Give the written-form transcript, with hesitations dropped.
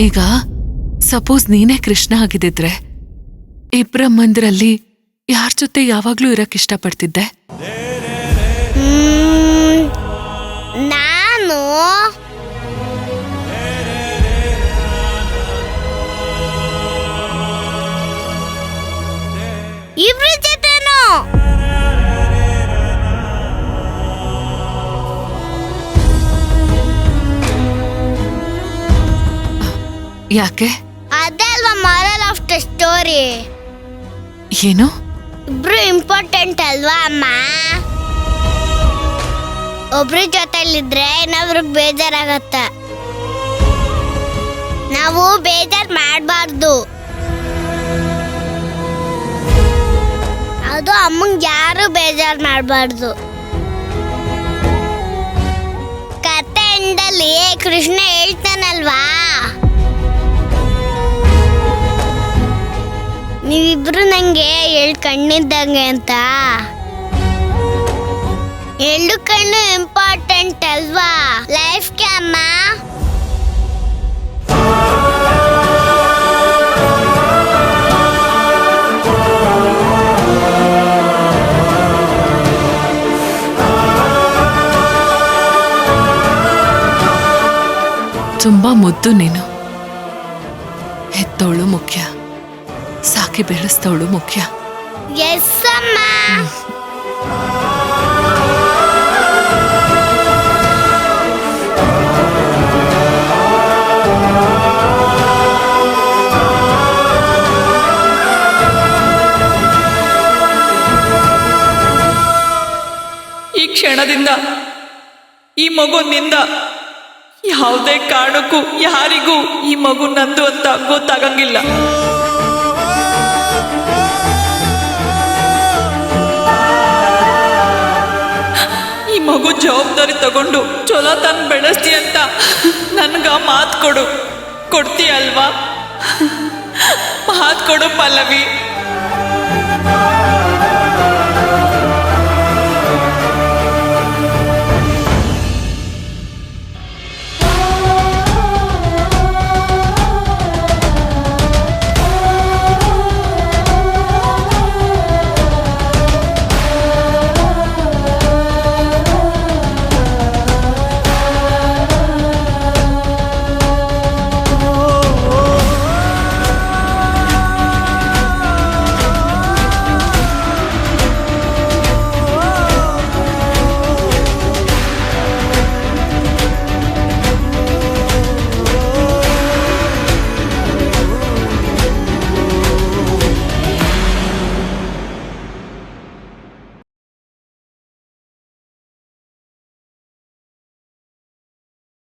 ಈಗ ಸಪೋಸ್ ನೀನೇ ಕೃಷ್ಣ ಆಗಿದ್ದಿದ್ರೆ ಇಬ್ರ ಮಂದಿರಲ್ಲಿ ಯಾರ ಜೊತೆ ಯಾವಾಗ್ಲೂ ಇರಕ್ ಇಷ್ಟಪಡ್ತಿದ್ದೆ? ನಾನು ಇಬ್ರ ಜೊತೆನೂ. ಯಾಕೆ? ಅದೇ ಅಲ್ವಾ ಮಾರಲ್ ಆಫ್ ದ ಸ್ಟೋರಿ. ಏನು? ಇಬ್ರು ಇಂಪಾರ್ಟೆಂಟ್ ಅಲ್ವಾ ಅಮ್ಮ? ಒಬ್ರ ಜೊತೆಲಿದ್ರೆ ಇನ್ನೊಬ್ರಿಗೆ ಬೇಜಾರಾಗತ್ತೆ. ನಾವು ಬೇಜಾರ್ ಮಾಡಬಾರ್ದು. ಅದು ಅಮ್ಮಂಗೆ ಯಾರು ಬೇಜಾರ್ ಮಾಡಬಾರ್ದು. ಕತೆ ಎಂಡಲ್ಲಿ ಕೃಷ್ಣ ಹೇಳ್ತಾನಲ್ವಾ, ನೀವಿಬ್ರು ನಂಗೆ ಎಳ್ಳು ಕಣ್ಣಿದ್ದಂಗೆ ಅಂತ. ಎಳ್ಳು ಕಣ್ಣು ಇಂಪಾರ್ಟೆಂಟ್ ಅಲ್ವಾ ಲೈಫ್ಗೆ ಅಮ್ಮ? ತುಂಬಾ ಮುದ್ದು ನೀನು. ಹೆತ್ತವಳು ಮುಖ್ಯ, ಸಾಕಿ ಬೆಳೆಸ್ತವಳು ಮುಖ್ಯ. ಎಸ್ ಅಮ್ಮ. ಈ ಕ್ಷಣದಿಂದ ಈ ಮಗುವಿನಿಂದ ಯಾವುದೇ ಕಾರಣಕ್ಕೂ ಯಾರಿಗೂ ಈ ಮಗು ನಂದು ಅಂತ ಗೊತ್ತಾಗಂಗಿಲ್ಲ. ಈ ಮಗು ಜವಾಬ್ದಾರಿ ತಗೊಂಡು ಚಲೋ ತಾನು ಬೆಳೆಸ್ತಿ ಅಂತ ನನ್ಗ ಮಾತು ಕೊಡ್ತೀಯಲ್ವಾ? ಮಾತು ಕೊಡು ಪಲ್ಲವಿ.